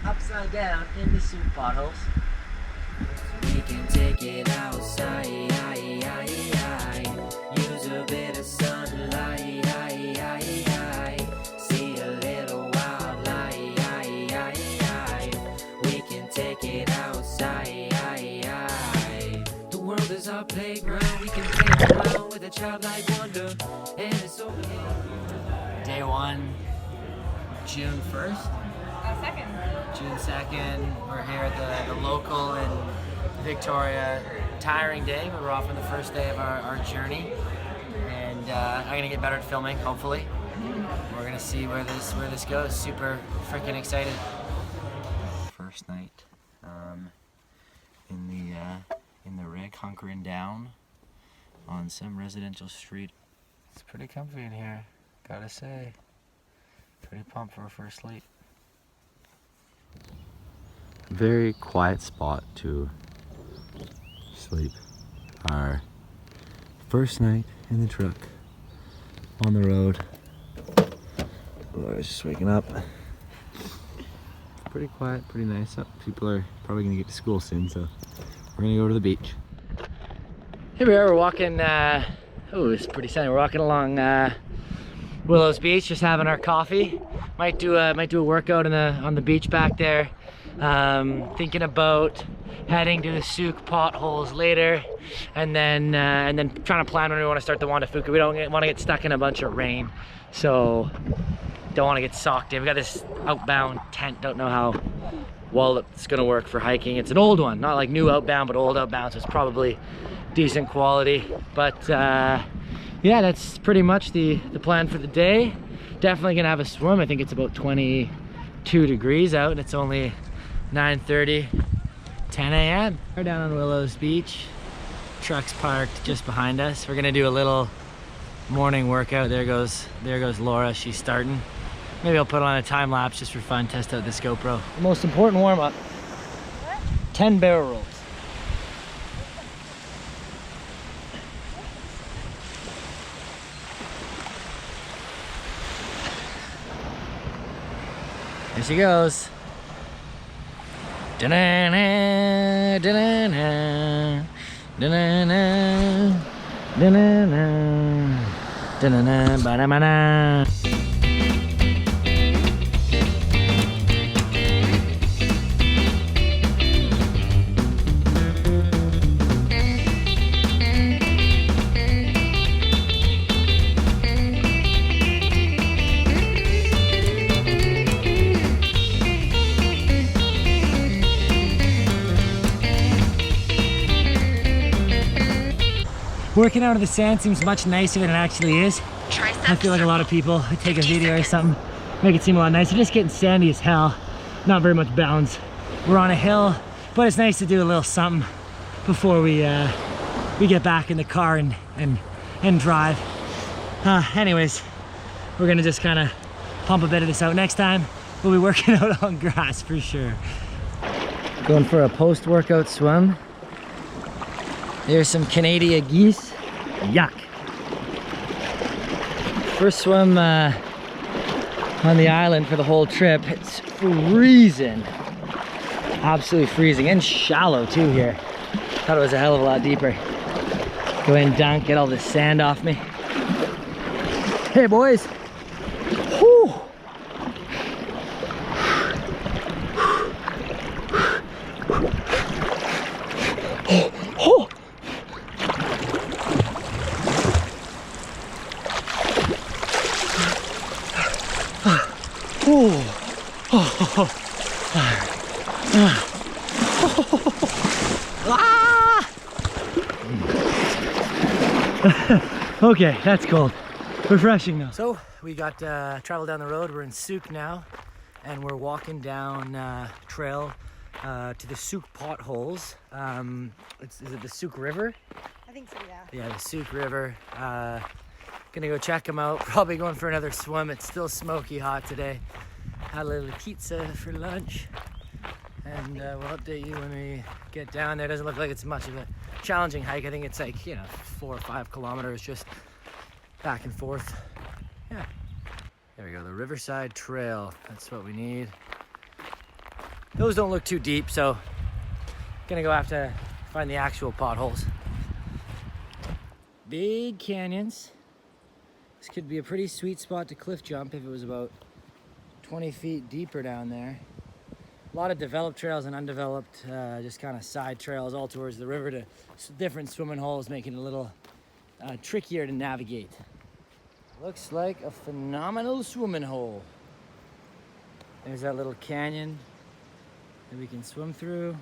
upside down in the Sooke Potholes. We can take it outside, use a bit of sunlight, see a little wildlife. We can take it outside. The world is our playground, we can play around with a childlike wonder, and it's over. Day 1, June 1st. 2nd. June 2nd, we're here at the local in Victoria. Tiring day, but we're off on the first day of our journey. And I'm gonna get better at filming, hopefully. We're gonna see where this goes. Super freaking excited. First night in the rig, hunkering down on some residential street. It's pretty comfy in here, gotta say. Pretty pumped for our first sleep. Very quiet spot to sleep. Our first night in the truck on the road. Laura's just waking up. It's pretty quiet, pretty nice. People are probably gonna get to school soon, so we're gonna go to the beach. Here we are, we're walking, oh, it's pretty sunny. We're walking along Willows Beach, just having our coffee. Might do a workout on the beach back there. Thinking about heading to the Sooke Potholes later, and then trying to plan when we want to start the Wanda Fuka. We don't want to get stuck in a bunch of rain, so don't want to get socked in. We got this outbound tent. Don't know how well it's gonna work for hiking. It's an old one, not like new outbound, but old outbound, so it's probably decent quality. But yeah, that's pretty much the plan for the day. Definitely gonna have a swim. I think it's about 22 degrees out, and it's only 9:30, 10 a.m. We're down on Willows Beach. Truck's parked just behind us. We're gonna do a little morning workout. There goes Laura, she's starting. Maybe I'll put on a time lapse just for fun, test out this GoPro. The most important warm up. What? 10 barrel rolls. There she goes. Da-na-na, da-na-na, da-na-na, da-na-na, da-na-na, ba-da-ba-da. Working out of the sand seems much nicer than it actually is. I feel like a lot of people take a video or something, make it seem a lot nicer. Just getting sandy as hell. Not very much bounce. We're on a hill, but it's nice to do a little something before we get back in the car and drive. Anyways, we're gonna just kind of pump a bit of this out. Next time, we'll be working out on grass for sure. Going for a post-workout swim. There's some Canadian geese. Yuck. First swim on the island for the whole trip. It's freezing. Absolutely freezing, and shallow too here. Thought it was a hell of a lot deeper. Go ahead and dunk, get all this sand off me. Hey boys. Whew. Oh. Okay, that's cold. Refreshing though. So we got travel down the road. We're in Sooke now, and we're walking down trail to the Sooke Potholes. Is it the Sooke River? I think so, yeah. Yeah, the Sooke River. Gonna go check them out. Probably going for another swim. It's still smoky hot today. Had a little pizza for lunch, and we'll update you when we get down there. Doesn't look like it's much of a challenging hike. I think it's like, 4 or 5 kilometers just back and forth. Yeah. There we go, the Riverside Trail. That's what we need. those don't look too deep, so gonna go have to find the actual potholes. Big canyons. This could be a pretty sweet spot to cliff jump if it was about 20 feet deeper down there. A lot of developed trails and undeveloped, just kind of side trails all towards the river to different swimming holes, making it a little trickier to navigate. Looks like a phenomenal swimming hole. There's that little canyon that we can swim through.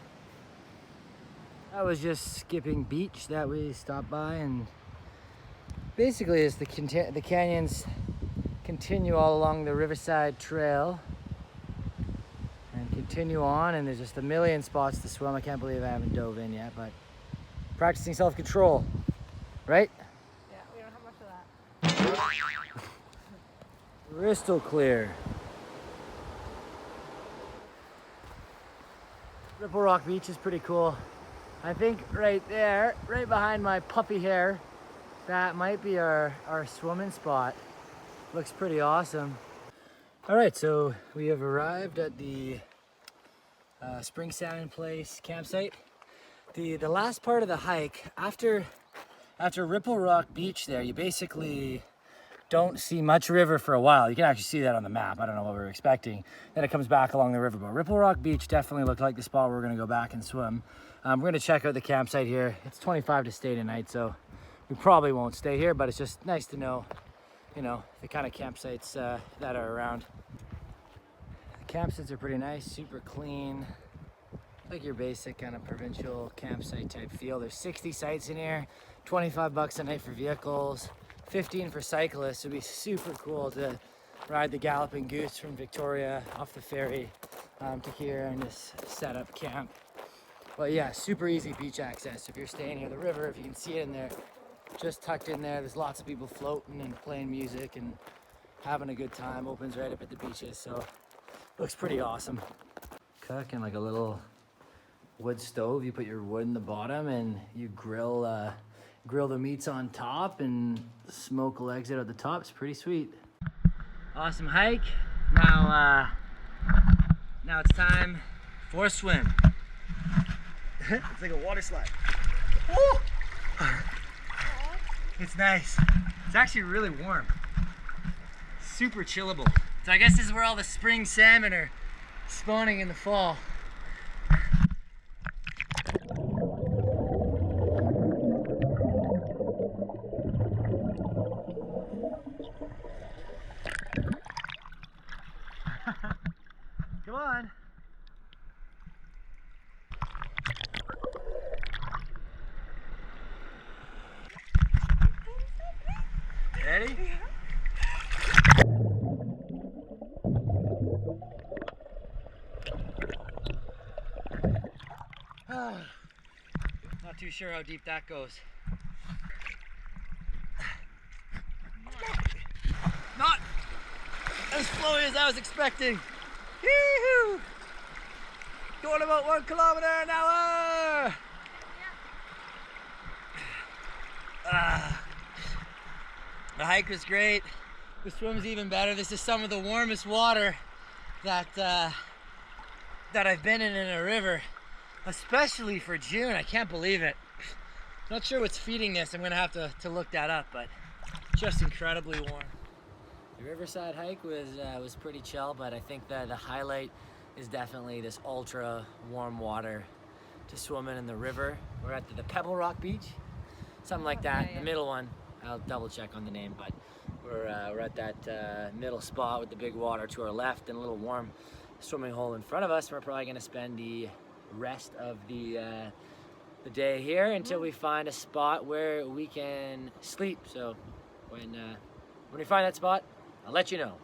That was just Skipping Beach that we stopped by, and basically it's the canyons continue all along the Riverside Trail and continue on, and there's just a million spots to swim. I can't believe I haven't dove in yet, but practicing self-control, right? Yeah, we don't have much of that. Crystal clear. Ripple Rock Beach is pretty cool. I think right there, right behind my puffy hair, that might be our swimming spot. Looks pretty awesome. All right, so we have arrived at the Spring Salmon Place campsite. The last part of the hike, after Ripple Rock Beach there, you basically don't see much river for a while. You can actually see that on the map. I don't know what we were expecting. Then it comes back along the river. But Ripple Rock Beach definitely looked like the spot where we're gonna go back and swim. We're gonna check out the campsite here. It's 25 to stay tonight, so we probably won't stay here, but it's just nice to know, you know, the kind of campsites that are around. The campsites are pretty nice, super clean. Like your basic kind of provincial campsite type feel. There's 60 sites in here, 25 bucks a night for vehicles, 15 for cyclists. It'd be super cool to ride the Galloping Goose from Victoria off the ferry to here and just set up camp. But yeah, super easy beach access. If you're staying near the river, if you can see it in there, just tucked in there, there's lots of people floating and playing music and having a good time. Opens right up at the beaches, so looks pretty awesome. Cooking like a little wood stove. You put your wood in the bottom and you grill the meats on top and smoke legs out at the top. It's pretty sweet. Awesome hike. Now it's time for a swim. It's like a water slide. Woo! It's nice. It's actually really warm. Super chillable. So I guess this is where all the spring salmon are spawning in the fall. Come on. Ready? Not too sure how deep that goes. Not as flowy as I was expecting. Yee-hoo! Going about 1 kilometer an hour! The hike was great. The swim's even better. This is some of the warmest water that I've been in a river, especially for June. I can't believe it. Not sure what's feeding this. I'm gonna have to look that up, but just incredibly warm. The Riverside hike was pretty chill, but I think that the highlight is definitely this ultra warm water to swim in the river. We're at the Pebble Rock Beach, something like that. Yeah. The middle one, I'll double check on the name, but we're at that middle spot with the big water to our left and a little warm swimming hole in front of us. We're probably gonna spend the rest of the day here until we find a spot where we can sleep. So when we find that spot, I'll let you know.